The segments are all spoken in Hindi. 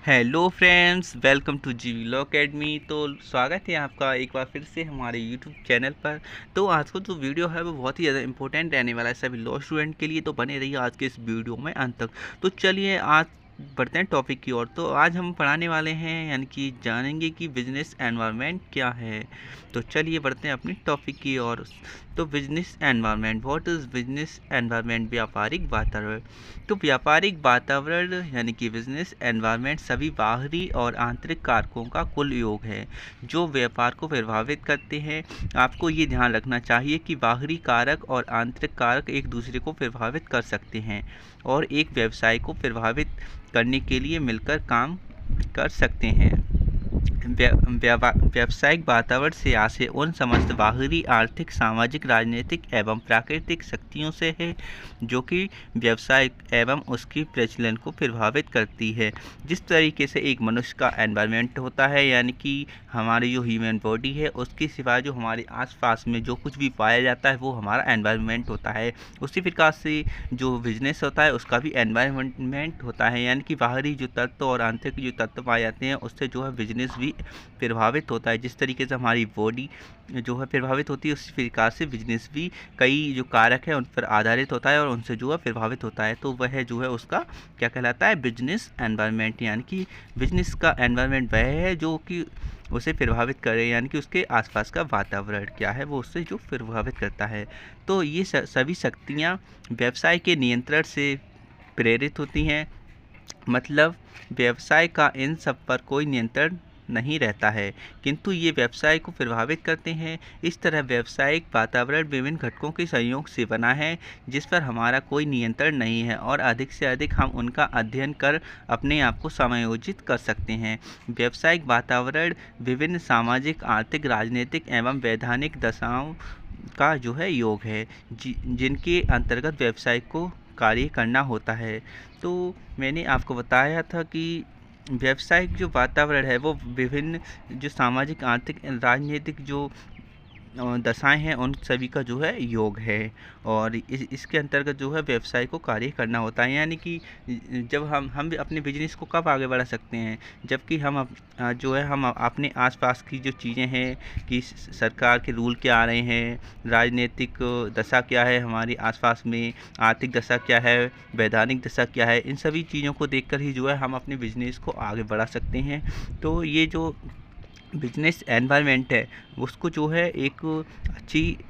Hello friends, welcome to G law academy. तो स्वागत है आपका एक बार फिर से हमारे यूट्यूब चैनल पर। तो आज का जो वीडियो है वो बहुत ही ज़्यादा इंपॉर्टेंट रहने वाला है सभी लॉ स्टूडेंट के लिए, तो बने रहिए आज के इस वीडियो में अंत तक। तो चलिए आज बढ़ते हैं टॉपिक की ओर। तो आज हम पढ़ाने वाले हैं यानी कि जानेंगे कि बिजनेस एनवायरनमेंट क्या है। तो चलिए बढ़ते हैं अपनी टॉपिक की ओर। तो business environment, what is business environment? व्यापारिक वातावरण। तो व्यापारिक वातावरण यानी कि बिजनेस एनवायरनमेंट सभी बाहरी और आंतरिक कारकों का कुल योग है जो व्यापार को प्रभावित करते हैं। आपको ये ध्यान रखना चाहिए कि बाहरी कारक और आंतरिक कारक एक दूसरे को प्रभावित कर सकते हैं और एक व्यवसाय को प्रभावित करने के लिए मिलकर काम कर सकते हैं। व्यावसायिक वातावरण से आशय उन समस्त बाहरी आर्थिक, सामाजिक, राजनीतिक एवं प्राकृतिक शक्तियों से है जो कि व्यवसाय एवं उसकी प्रचलन को प्रभावित करती है। जिस तरीके से एक मनुष्य का एनवायरनमेंट होता है यानी कि हमारी जो ह्यूमन बॉडी है उसके सिवाय जो हमारे आसपास में जो कुछ भी पाया जाता है वो हमारा एनवायरनमेंट होता है। उसी प्रकार से जो बिजनेस होता है उसका भी एनवायरनमेंट होता है यानी कि बाहरी जो तत्व और आंतरिक जो तत्व पाए जाते हैं उससे जो है बिजनेस भी प्रभावित होता है। जिस तरीके से हमारी बॉडी जो है प्रभावित होती है उसी प्रकार से बिजनेस भी कई जो कारक है उन पर आधारित होता है और उनसे जो है प्रभावित होता है। तो वह जो है उसका क्या कहलाता है? Business environment. यानी कि बिजनेस का एनवायरनमेंट वह है जो कि उसे प्रभावित करे यानी कि उसके आसपास का वातावरण क्या है वो उससे जो प्रभावित करता है। तो ये सभी शक्तियाँ व्यवसाय के नियंत्रण से प्रेरित होती हैं। मतलब व्यवसाय का इन सब पर कोई नियंत्रण नहीं रहता है किंतु ये व्यवसाय को प्रभावित करते हैं। इस तरह व्यावसायिक वातावरण विभिन्न घटकों के संयोग से बना है जिस पर हमारा कोई नियंत्रण नहीं है और अधिक से अधिक हम उनका अध्ययन कर अपने आप को समायोजित कर सकते हैं। व्यावसायिक वातावरण विभिन्न सामाजिक, आर्थिक, राजनीतिक एवं वैधानिक दशाओं का जो है योग है जिनके अंतर्गत व्यवसाय को कार्य करना होता है। तो मैंने आपको बताया था कि व्यावसायिक जो वातावरण है वो विभिन्न जो सामाजिक, आर्थिक, राजनीतिक जो दशाएं हैं उन सभी का जो है योग है और इसके अंतर्गत जो है व्यवसाय को कार्य करना होता है। यानी कि जब हम भी अपने बिजनेस को कब आगे बढ़ा सकते हैं? जबकि जो है हम अपने आसपास की जो चीज़ें हैं कि सरकार के रूल क्या आ रहे हैं, राजनीतिक दशा क्या है हमारी आसपास में, आर्थिक दशा क्या है, वैधानिक दशा क्या है, इन सभी चीज़ों को देखकर ही जो है हम अपने बिजनेस को आगे बढ़ा सकते हैं। तो ये जो बिजनेस एनवायरनमेंट है उसको जो है एक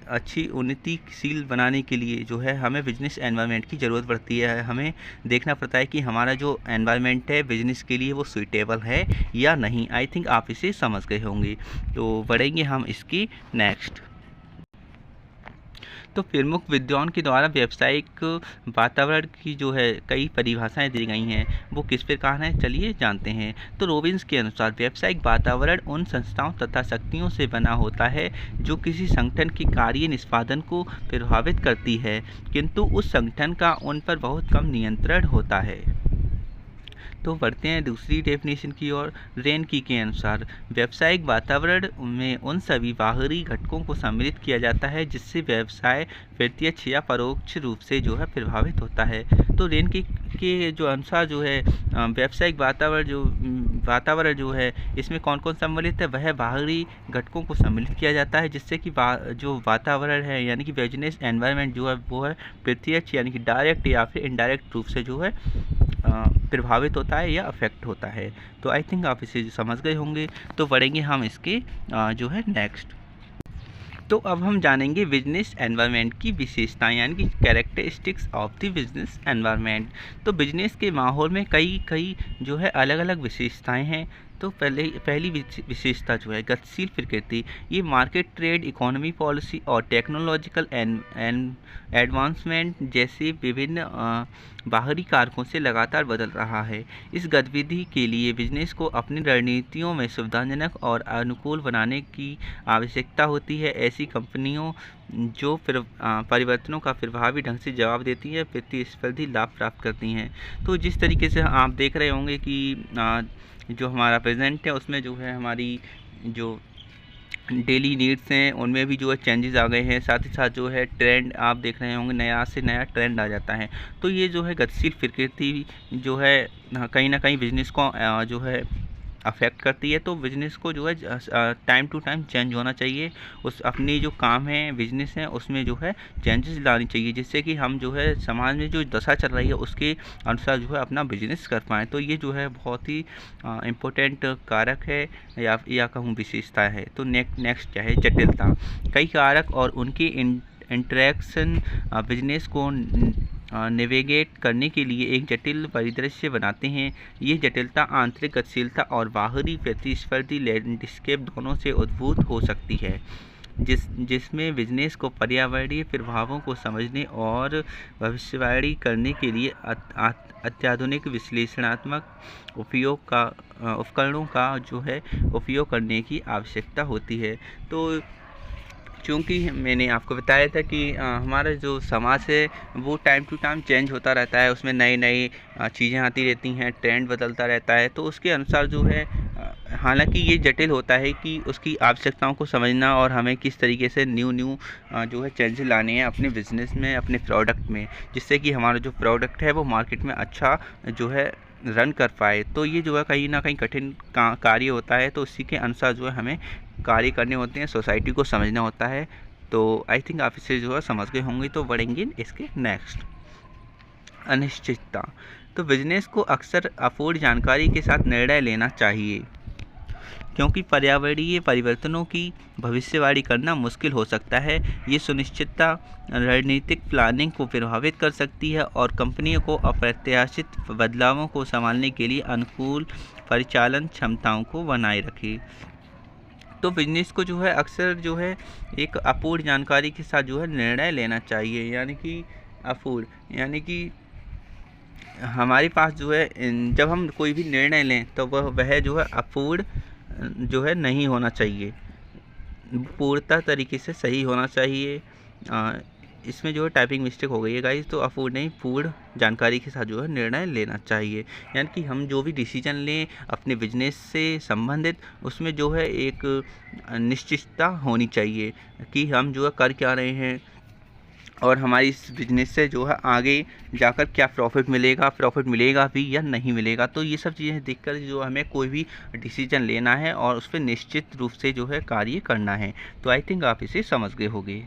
अच्छी उन्नतिशील बनाने के लिए जो है हमें बिजनेस एनवायरनमेंट की ज़रूरत पड़ती है। हमें देखना पड़ता है कि हमारा जो एनवायरनमेंट है बिजनेस के लिए वो सूटेबल है या नहीं। आई थिंक आप इसे समझ गए होंगे। तो बढ़ेंगे हम इसकी नेक्स्ट। तो प्रमुख विद्वान के द्वारा व्यावसायिक वातावरण की जो है कई परिभाषाएं दी गई हैं वो किस प्रकार हैं चलिए जानते हैं। तो रॉबिन्स के अनुसार व्यावसायिक वातावरण उन संस्थाओं तथा शक्तियों से बना होता है जो किसी संगठन के कार्य निष्पादन को प्रभावित करती है किंतु उस संगठन का उन पर बहुत कम नियंत्रण होता है। तो बढ़ते हैं दूसरी डेफिनेशन की ओर। रेनकी के अनुसार व्यावसायिक वातावरण में उन सभी बाहरी घटकों को सम्मिलित किया जाता है जिससे व्यवसाय प्रत्यक्ष या परोक्ष रूप से जो है प्रभावित होता है। तो रेनकी के जो अनुसार जो है व्यावसायिक वातावरण जो है इसमें कौन कौन सम्मिलित है? वह बाहरी घटकों को सम्मिलित किया जाता है जिससे कि जो वातावरण है यानी कि बिजनेस एनवायरनमेंट जो है वो है प्रत्यक्ष यानी कि डायरेक्ट या फिर इनडायरेक्ट रूप से जो है प्रभावित होता है या अफेक्ट होता है। तो आई थिंक आप इसे समझ गए होंगे। तो बढ़ेंगे हम इसके जो है नेक्स्ट। तो अब हम जानेंगे बिजनेस एनवायरनमेंट की विशेषताएं यानी कि characteristics of the business environment. तो बिजनेस के माहौल में कई जो है अलग अलग विशेषताएं हैं। तो पहली विशेषता जो है गतिशील प्रकृति। ये मार्केट, ट्रेड, इकोनॉमी, पॉलिसी और टेक्नोलॉजिकल एडवांसमेंट जैसे विभिन्न बाहरी कारकों से लगातार बदल रहा है। इस गतिविधि के लिए बिजनेस को अपनी रणनीतियों में सुविधाजनक और अनुकूल बनाने की आवश्यकता होती है। ऐसी कंपनियों जो परिवर्तनों का प्रभावी ढंग से जवाब देती हैं प्रतिस्पर्धी लाभ प्राप्त करती हैं। तो जिस तरीके से आप देख रहे होंगे कि जो हमारा प्रेजेंट है उसमें जो है हमारी जो डेली नीड्स हैं उनमें भी जो है चेंजेस आ गए हैं। साथ ही साथ जो है ट्रेंड आप देख रहे होंगे, नया से नया ट्रेंड आ जाता है। तो ये जो है गतिशील प्रकृति जो है कहीं ना कहीं बिजनेस को जो है अफेक्ट करती है। तो बिज़नेस को जो है टाइम टू टाइम चेंज होना चाहिए। उस अपनी जो काम है, बिज़नेस है, उसमें जो है चेंजेस लानी चाहिए, जिससे कि हम जो है समाज में जो दशा चल रही है उसके अनुसार जो है अपना बिज़नेस कर पाएँ। तो ये जो है बहुत ही इम्पोर्टेंट कारक है या कहूँ विशेषता है। तो नेक्स्ट क्या है, जटिलता। कई कारक और उनकी इंटरेक्शन बिजनेस को नेविगेट करने के लिए एक जटिल परिदृश्य बनाते हैं। ये जटिलता आंतरिक गतिशीलता और बाहरी प्रतिस्पर्धी लैंडस्केप दोनों से उद्भूत हो सकती है, जिसमें बिजनेस को पर्यावरणीय प्रभावों को समझने और भविष्यवाणी करने के लिए अत्याधुनिक विश्लेषणात्मक उपकरणों का जो है उपयोग करने की आवश्यकता होती है। तो चूँकि मैंने आपको बताया था कि हमारा जो समाज है वो टाइम टू टाइम चेंज होता रहता है, उसमें नई नई चीज़ें आती रहती हैं, ट्रेंड बदलता रहता है। तो उसके अनुसार जो है हालांकि ये जटिल होता है कि उसकी आवश्यकताओं को समझना और हमें किस तरीके से न्यू जो है चेंज लाने हैं अपने बिज़नेस में, अपने प्रोडक्ट में, जिससे कि हमारा जो प्रोडक्ट है वो मार्केट में अच्छा जो है रन कर पाए। तो ये जो है कहीं ना कहीं कठिन कार्य होता है। तो उसी के अनुसार जो है हमें कार्य करने होते हैं, सोसाइटी को समझना होता है। तो आई थिंक आप इसे जो है समझ गए होंगे। तो बढ़ेंगे इसके नेक्स्ट, अनिश्चितता। तो बिजनेस को अक्सर अपूर्ण जानकारी के साथ निर्णय लेना चाहिए, क्योंकि पर्यावरणीय परिवर्तनों की भविष्यवाणी करना मुश्किल हो सकता है। ये सुनिश्चितता रणनीतिक प्लानिंग को प्रभावित कर सकती है और कंपनियों को अप्रत्याशित बदलावों को संभालने के लिए अनुकूल परिचालन क्षमताओं को बनाए रखे। तो बिजनेस को जो है अक्सर जो है एक अपूर्ण जानकारी के साथ जो है निर्णय लेना चाहिए, यानी कि अपूर्ण यानी कि हमारे पास जो है जब हम कोई भी निर्णय लें तो वह जो है अपूर्ण जो है नहीं होना चाहिए, पूर्णतः तरीके से सही होना चाहिए। इसमें जो है टाइपिंग मिस्टेक हो गई है गाइस, तो अपूर्ण नहीं पूर्ण जानकारी के साथ जो है निर्णय लेना चाहिए। यानी कि हम जो भी डिसीजन लें अपने बिजनेस से संबंधित, उसमें जो है एक निश्चितता होनी चाहिए कि हम जो है कर क्या रहे हैं और हमारी इस बिजनेस से जो है आगे जाकर क्या प्रॉफिट मिलेगा भी या नहीं मिलेगा। तो ये सब चीज़ें देखकर जो हमें कोई भी डिसीजन लेना है और उस पर निश्चित रूप से जो है कार्य करना है। तो आई थिंक आप इसे समझ गए होंगे।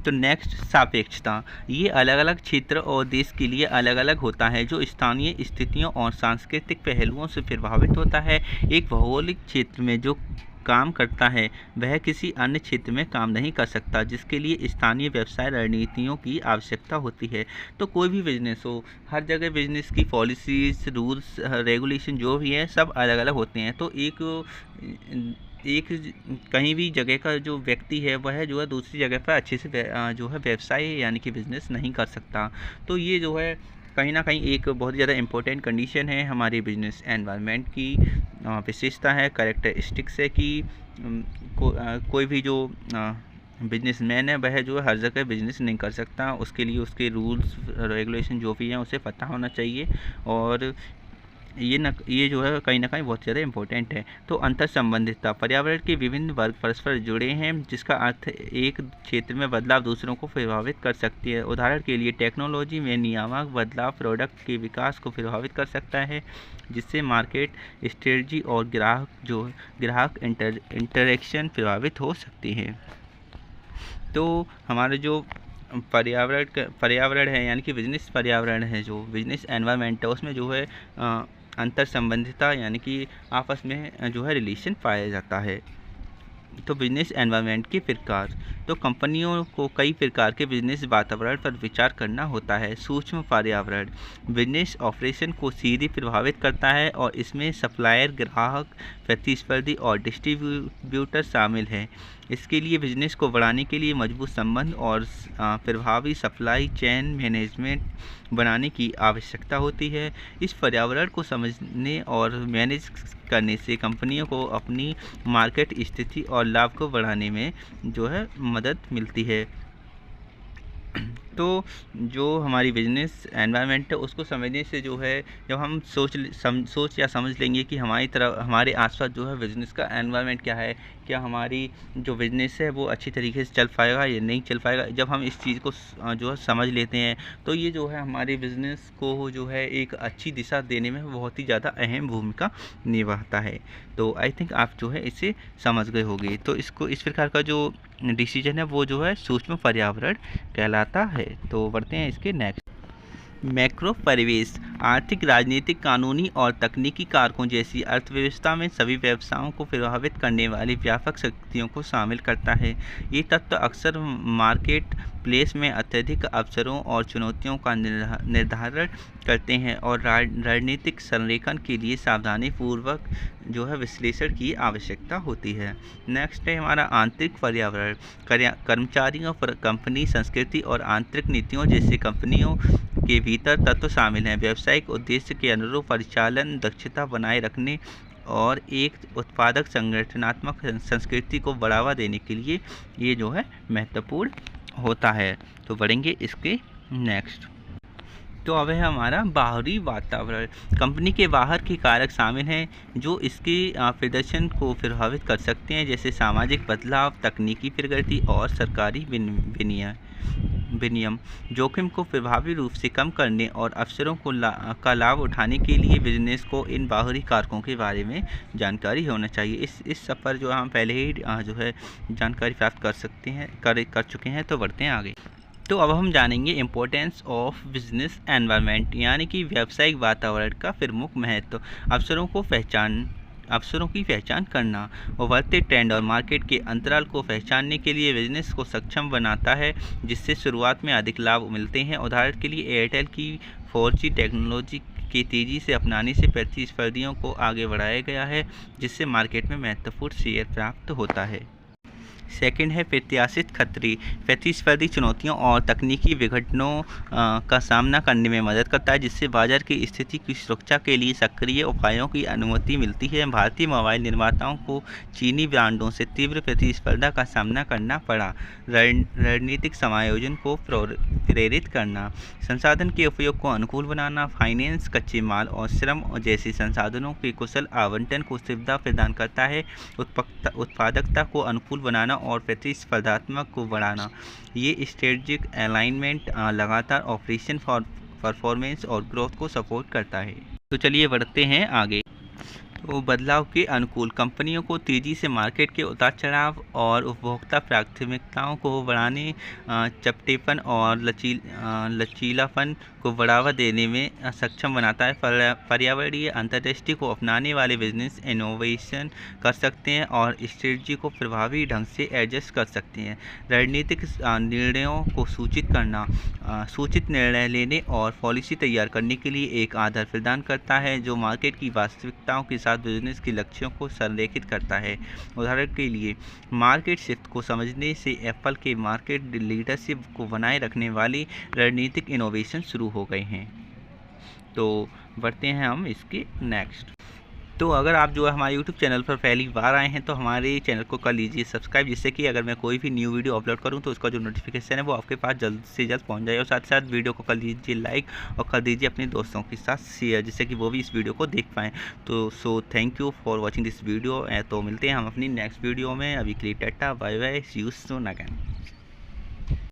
तो नेक्स्ट, सापेक्षता। ये अलग अलग क्षेत्र और देश के लिए अलग अलग होता है, जो स्थानीय स्थितियों और सांस्कृतिक पहलुओं से प्रभावित होता है। एक भौगोलिक क्षेत्र में जो काम करता है वह किसी अन्य क्षेत्र में काम नहीं कर सकता, जिसके लिए स्थानीय व्यवसाय रणनीतियों की आवश्यकता होती है। तो कोई भी बिजनेस हो, हर जगह बिजनेस की पॉलिसीज, रूल्स, रेगुलेशन जो भी है सब अलग अलग होते हैं। तो एक कहीं भी जगह का जो व्यक्ति है वह जो है दूसरी जगह पर अच्छे से जो है व्यवसाय यानी कि बिज़नेस नहीं कर सकता। तो ये जो है कहीं ना कहीं एक बहुत ज़्यादा इम्पोर्टेंट कंडीशन है हमारी बिजनेस एनवायरनमेंट की, विशेषता है, कैरेक्टरिस्टिक्स है कि कोई भी जो बिजनेसमैन है वह जो है हर जगह बिजनेस नहीं कर सकता। उसके लिए उसके रूल्स रेगुलेशन जो भी हैं उसे पता होना चाहिए। और ये जो है कहीं ना कहीं बहुत ज़्यादा इम्पोर्टेंट है। तो अंतर संबंधितता, पर्यावरण के विभिन्न वर्ग परस्पर जुड़े हैं, जिसका अर्थ एक क्षेत्र में बदलाव दूसरों को प्रभावित कर सकती है। उदाहरण के लिए टेक्नोलॉजी में नियामक बदलाव प्रोडक्ट के विकास को प्रभावित कर सकता है, जिससे मार्केट स्ट्रेटजी और ग्राहक इंटरेक्शन प्रभावित हो सकती है। तो हमारे जो पर्यावरण है यानी कि बिजनेस पर्यावरण है, जो बिजनेस एनवायरनमेंट है, उसमें जो है अंतर संबंधिता यानी कि आपस में जो है रिलेशन पाया जाता है। तो बिजनेस एनवायरनमेंट के प्रकार, तो कंपनियों को कई प्रकार के बिजनेस वातावरण पर विचार करना होता है। सूक्ष्म पर्यावरण बिजनेस ऑपरेशन को सीधे प्रभावित करता है और इसमें सप्लायर, ग्राहक, प्रतिस्पर्धी और डिस्ट्रीब्यूटर शामिल हैं। इसके लिए बिजनेस को बढ़ाने के लिए मजबूत संबंध और प्रभावी सप्लाई चेन मैनेजमेंट बनाने की आवश्यकता होती है। इस पर्यावरण को समझने और मैनेज करने से कंपनियों को अपनी मार्केट स्थिति और लाभ को बढ़ाने में जो है मदद मिलती है। तो जो हमारी बिजनेस एनवायरनमेंट है उसको समझने से जो है, जब हम सोच या समझ लेंगे कि हमारी तरफ हमारे आसपास जो है बिजनेस का एनवायरनमेंट क्या है, क्या हमारी जो बिजनेस है वो अच्छी तरीके से चल पाएगा या नहीं चल पाएगा, जब हम इस चीज़ को जो है समझ लेते हैं तो ये जो है हमारे बिजनेस को जो है एक अच्छी दिशा देने में बहुत ही ज़्यादा अहम भूमिका निभाता है। तो आई थिंक आप जो है इसे समझ गए होंगे। तो इसको इस प्रकार का जो डिसीजन है वो जो है सूक्ष्म पर्यावरण कहलाता है। तो बढ़ते हैं इसके नेक्स्ट। मैक्रो परिवेश आर्थिक, राजनीतिक, कानूनी और तकनीकी कारकों जैसी अर्थव्यवस्था में सभी व्यवसायों को प्रभावित करने वाली व्यापक शक्तियों को शामिल करता है। ये तत्व अक्सर मार्केट प्लेस में अत्यधिक अवसरों और चुनौतियों का निर्धारण करते हैं और रणनीतिक संरेखन के लिए सावधानी पूर्वक जो है विश्लेषण की आवश्यकता होती है। नेक्स्ट है हमारा आंतरिक पर्यावरण। कर्मचारियों पर कंपनी संस्कृति और आंतरिक नीतियों जैसे कंपनियों के भीतर तत्व शामिल हैं। व्यावसायिक उद्देश्य के अनुरूप परिचालन दक्षता बनाए रखने और एक उत्पादक संगठनात्मक संस्कृति को बढ़ावा देने के लिए ये जो है महत्वपूर्ण होता है। तो बढ़ेंगे इसके नेक्स्ट। तो अब है हमारा बाहरी वातावरण। कंपनी के बाहर के कारक शामिल हैं जो इसके प्रदर्शन को प्रभावित कर सकते हैं, जैसे सामाजिक बदलाव, तकनीकी प्रगति और सरकारी विनियम। जोखिम को प्रभावी रूप से कम करने और अवसरों का लाभ उठाने के लिए बिजनेस को इन बाहरी कारकों के बारे में जानकारी होना चाहिए। इस सब पर जो हम पहले ही जो है जानकारी प्राप्त कर सकते हैं कर चुके हैं। तो बढ़ते हैं आगे। तो अब हम जानेंगे इम्पोर्टेंस ऑफ बिजनेस एनवायरनमेंट, यानी कि व्यावसायिक वातावरण का प्रमुख महत्व। अवसरों की पहचान करना। उभरते ट्रेंड और मार्केट के अंतराल को पहचानने के लिए बिजनेस को सक्षम बनाता है, जिससे शुरुआत में अधिक लाभ मिलते हैं। उदाहरण के लिए एयरटेल की 4G टेक्नोलॉजी के तेज़ी से अपनाने से प्रतिस्पर्धियों को आगे बढ़ाया गया है, जिससे मार्केट में महत्वपूर्ण शेयर प्राप्त होता है। सेकंड है प्रत्याशित खतरे। प्रतिस्पर्धी चुनौतियों और तकनीकी विघटनों का सामना करने में मदद करता है, जिससे बाजार की स्थिति की सुरक्षा के लिए सक्रिय उपायों की अनुमति मिलती है। भारतीय मोबाइल निर्माताओं को चीनी ब्रांडों से तीव्र प्रतिस्पर्धा का सामना करना पड़ा। रणनीतिक समायोजन को प्रेरित करना। संसाधन के उपयोग को अनुकूल बनाना। फाइनेंस, कच्चे माल और श्रम जैसे संसाधनों के कुशल आवंटन को सुविधा प्रदान करता है। उत्पादकता को अनुकूल बनाना और प्रतिस्पर्धात्मक को बढ़ाना। ये स्ट्रेटेजिक अलाइनमेंट लगातार ऑपरेशन परफॉर्मेंस और ग्रोथ को सपोर्ट करता है। तो चलिए बढ़ते हैं आगे। तो बदलाव के अनुकूल। कंपनियों को तेज़ी से मार्केट के उतार चढ़ाव और उपभोक्ता प्राथमिकताओं को बढ़ाने, चपटेपन और लचीलापन को बढ़ावा देने में सक्षम बनाता है। पर्यावरणीय अंतर्दृष्टि को अपनाने वाले बिजनेस इनोवेशन कर सकते हैं और स्ट्रेटजी को प्रभावी ढंग से एडजस्ट कर सकते हैं। रणनीतिक निर्णयों को सूचित करना, सूचित निर्णय लेने और पॉलिसी तैयार करने के लिए एक आधार प्रदान करता है, जो मार्केट की वास्तविकताओं के साथ बिजनेस के लक्ष्यों को संरेखित करता है। उदाहरण के लिए मार्केट शिफ्ट को समझने से एप्पल के मार्केट लीडरशिप को बनाए रखने वाली रणनीतिक इनोवेशन शुरू हो गए हैं। तो बढ़ते हैं हम इसके नेक्स्ट। तो अगर आप जो है हमारे YouTube चैनल पर पहली बार आए हैं तो हमारे चैनल को कर लीजिए सब्सक्राइब, जिससे कि अगर मैं कोई भी न्यू वीडियो अपलोड करूं तो उसका जो नोटिफिकेशन है वो आपके पास जल्द से जल्द पहुंच जाए। और साथ ही साथ वीडियो को कर लीजिए लाइक और कर दीजिए अपने दोस्तों के साथ शेयर, जिससे कि वो भी इस वीडियो को देख पाएँ। तो so thank you for watching this video. तो मिलते हैं हम अपनी नेक्स्ट वीडियो में। अभी के लिए tata bye bye, see you soon again.